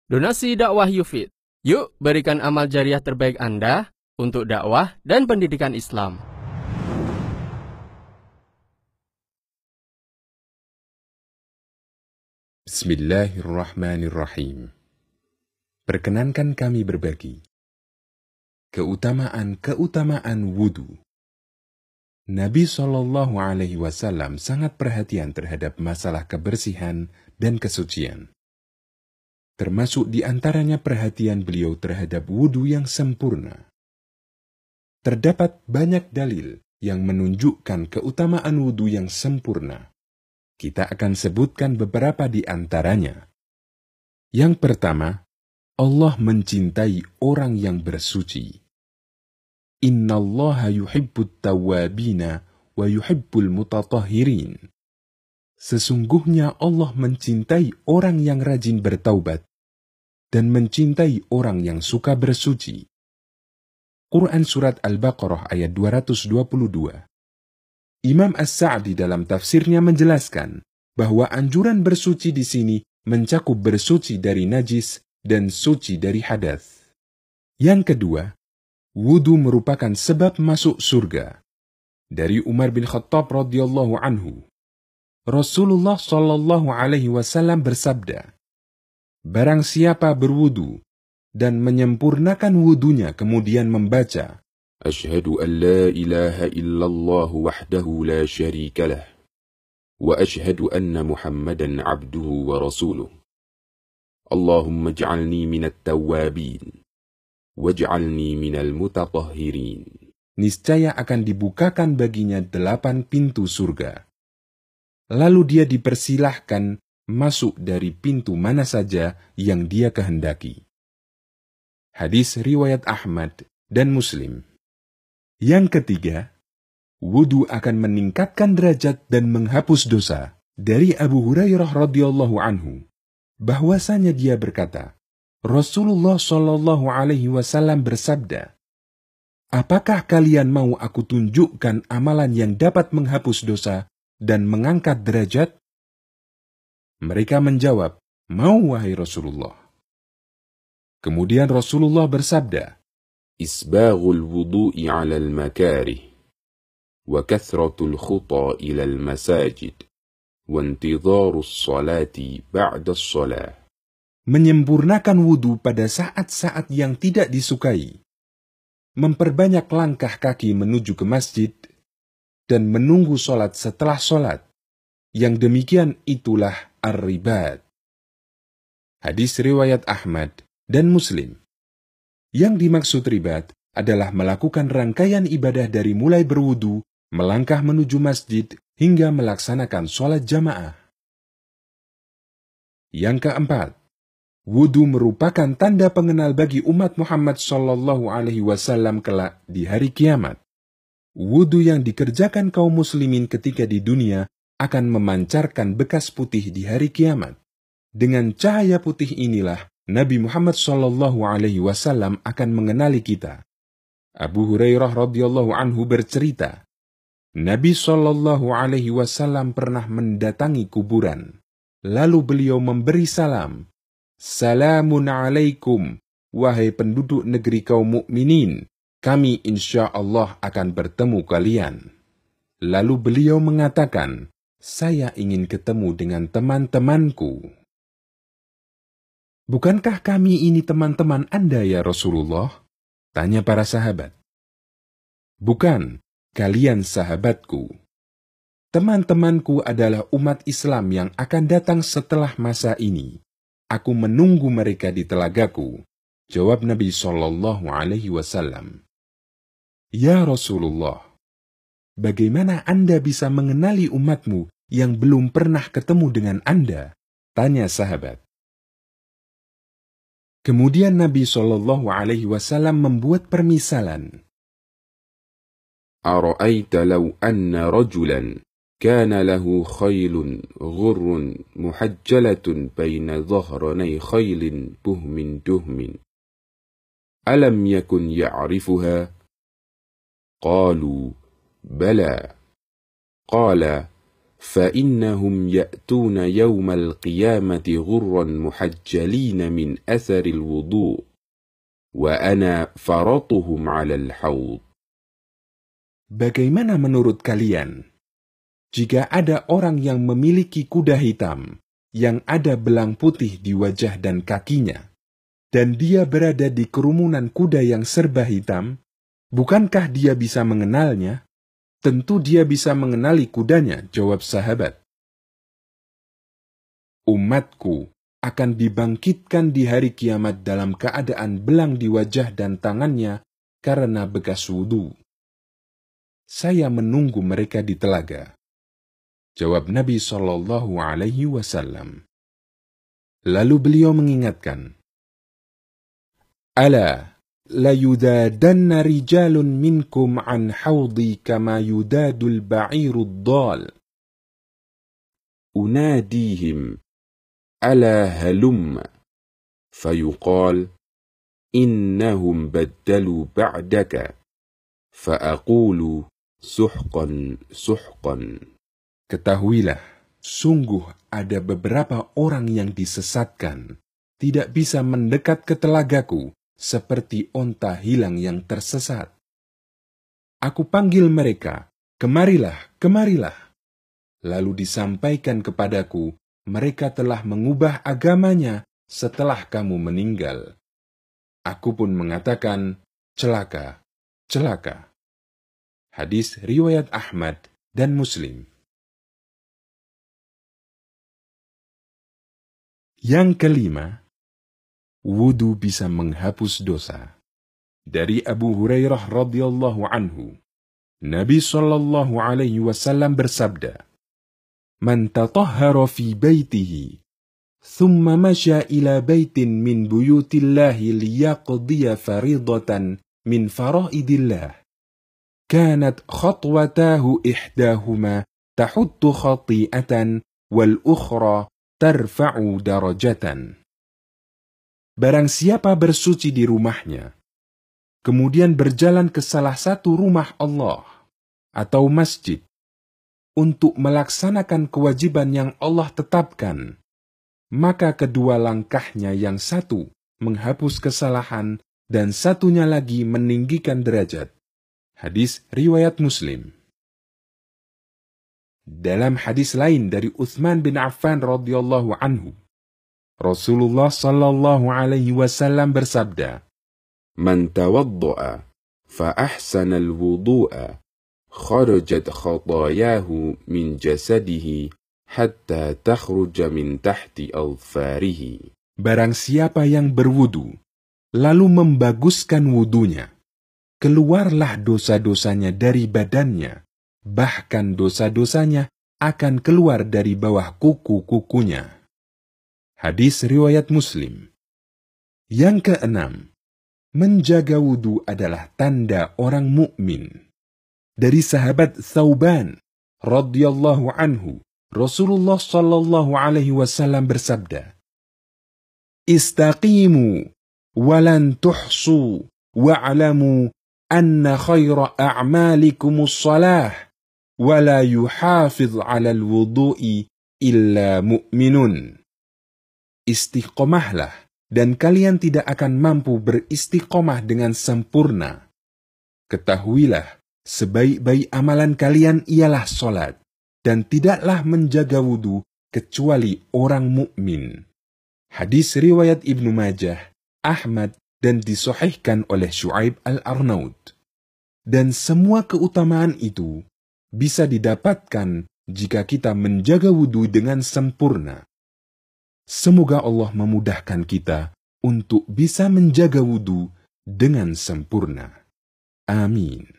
Donasi dakwah Yufid. Yuk berikan amal jariah terbaik Anda untuk dakwah dan pendidikan Islam. Bismillahirrahmanirrahim. Perkenankan kami berbagi keutamaan wudhu. Nabi SAW sangat perhatian terhadap masalah kebersihan dan kesucian. Termasuk di antaranya perhatian beliau terhadap wudhu yang sempurna. Terdapat banyak dalil yang menunjukkan keutamaan wudhu yang sempurna. Kita akan sebutkan beberapa di antaranya. Yang pertama, Allah mencintai orang yang bersuci. Innallaha yuhibbut tawwabina wa yuhibbul mutatahhirin. Sesungguhnya Allah mencintai orang yang rajin bertaubat dan mencintai orang yang suka bersuci. Quran Surat Al-Baqarah ayat 222. Imam As-Sa'di dalam tafsirnya menjelaskan bahwa anjuran bersuci di sini mencakup bersuci dari najis dan suci dari hadas. Yang kedua, wudhu merupakan sebab masuk surga. Dari Umar bin Khattab radhiyallahu anhu, Rasulullah SAW bersabda, barang siapa berwudu dan menyempurnakan wudunya kemudian membaca Asyhadu an la ilaha illallah wahdahu la syarika lah wa asyhadu anna Muhammadan abduhu wa rasuluh. Allahumma ij'alni minat tawwabin waj'alni minal mutatahhirin. Niscaya akan dibukakan baginya 8 pintu surga. Lalu dia dipersilahkan masuk dari pintu mana saja yang dia kehendaki. Hadis riwayat Ahmad dan Muslim. Yang ketiga, wudhu akan meningkatkan derajat dan menghapus dosa. Dari Abu Hurairah radhiyallahu anhu, bahwasanya dia berkata, Rasulullah SAW bersabda, apakah kalian mau aku tunjukkan amalan yang dapat menghapus dosa dan mengangkat derajat? Mereka menjawab, mau wahai Rasulullah. Kemudian Rasulullah bersabda, Isbaghul wudu'i 'alal makarih wa kathratul khuta ilal masajid wa intidharus salati ba'da shalah. Menyempurnakan wudhu pada saat-saat yang tidak disukai, memperbanyak langkah kaki menuju ke masjid, dan menunggu sholat setelah sholat. Yang demikian itulah ar-ribat. Hadis riwayat Ahmad dan Muslim. Yang dimaksud ribat adalah melakukan rangkaian ibadah dari mulai berwudu, melangkah menuju masjid, hingga melaksanakan sholat jamaah. Yang keempat, wudu merupakan tanda pengenal bagi umat Muhammad SAW kelak di hari kiamat. Wudu yang dikerjakan kaum muslimin ketika di dunia akan memancarkan bekas putih di hari kiamat. Dengan cahaya putih inilah Nabi Muhammad SAW akan mengenali kita. Abu Hurairah radhiyallahu anhu bercerita, Nabi SAW pernah mendatangi kuburan. Lalu beliau memberi salam, Salamun alaikum, wahai penduduk negeri kaum mukminin, kami insya Allah akan bertemu kalian. Lalu beliau mengatakan, saya ingin ketemu dengan teman-temanku. Bukankah kami ini teman-teman Anda ya Rasulullah? Tanya para sahabat. Bukan, kalian sahabatku. Teman-temanku adalah umat Islam yang akan datang setelah masa ini. Aku menunggu mereka di telagaku. Jawab Nabi SAW. Ya Rasulullah, bagaimana Anda bisa mengenali umatmu yang belum pernah ketemu dengan Anda? Tanya sahabat. Kemudian Nabi SAW membuat permisalan. Ara'aita law anna rajulan kana lahu khaylun ghurrun muhajjalatun baina dhahranay khaylin buhmin duhmin. Alam yakun ya'rifuha? Qalu, bala. Qala, فإنهم يأتون يوم القيامة غرا محجلين من أثر الوضوء وأنا فرطهم على الحوض. Bagaimana menurut kalian jika ada orang yang memiliki kuda hitam yang ada belang putih di wajah dan kakinya, dan dia berada di kerumunan kuda yang serba hitam? Bukankah dia bisa mengenalnya? Tentu dia bisa mengenali kudanya, jawab sahabat. Umatku akan dibangkitkan di hari kiamat dalam keadaan belang di wajah dan tangannya karena bekas wudu. Saya menunggu mereka di telaga, jawab Nabi SAW. Lalu beliau mengingatkan, Ala la yudadanna rijalun minkum an hawdi kama yudadul ba'irud dal. Unadihim ala halum. Fayuqal, innahum baddalu ba'daka. Fa'aqulu, suhqan, suhqan. Ketahuilah, sungguh ada beberapa orang yang disesatkan, tidak bisa mendekat ke telagaku, seperti onta hilang yang tersesat. Aku panggil mereka, kemarilah, kemarilah. Lalu disampaikan kepadaku, mereka telah mengubah agamanya setelah kamu meninggal. Aku pun mengatakan, celaka, celaka. Hadis riwayat Ahmad dan Muslim. Yang kelima, wudu bisa menghapus dosa. Dari Abu Hurairah radhiyallahu anhu, Nabi SAW bersabda, Man tatahhara fi baitihi, thumma masya ila baitin min buyutillahi liyaqdiya faridatan min faraidillah. كانت خطوتاه إحداهما تحط خطيئة والأخرى ترفع درجة. Barang siapa bersuci di rumahnya, kemudian berjalan ke salah satu rumah Allah atau masjid untuk melaksanakan kewajiban yang Allah tetapkan, maka kedua langkahnya yang satu menghapus kesalahan dan satunya lagi meninggikan derajat. Hadis riwayat Muslim. Dalam hadis lain dari Utsman bin Affan radhiyallahu anhu, Rasulullah sallallahu alaihi wasallam bersabda, Man tawadda'a fa ahsana al-wudu'a kharajat khatayahu min jasadihi hatta takhruja min tahti adfarihi. Barang siapa yang berwudu lalu membaguskan wudunya, keluarlah dosa-dosanya dari badannya, bahkan dosa-dosanya akan keluar dari bawah kuku-kukunya. Hadis riwayat Muslim. Yang keenam, menjaga wudu adalah tanda orang mukmin. Dari sahabat Thauban radhiyallahu anhu, Rasulullah sallallahu alaihi wasallam bersabda, Istaqimu walan tuhsu wa'lamu anna khaira a'malikumus salah wa la yuhafiz 'alal wudu'i illa mu'minun. Istiqomahlah dan kalian tidak akan mampu beristiqomah dengan sempurna. Ketahuilah, sebaik-baik amalan kalian ialah salat, dan tidaklah menjaga wudu kecuali orang mukmin. Hadis riwayat Ibnu Majah, Ahmad, dan disahihkan oleh Syu'aib al-Arnaud. Dan semua keutamaan itu bisa didapatkan jika kita menjaga wudu dengan sempurna. Semoga Allah memudahkan kita untuk bisa menjaga wudu dengan sempurna. Amin.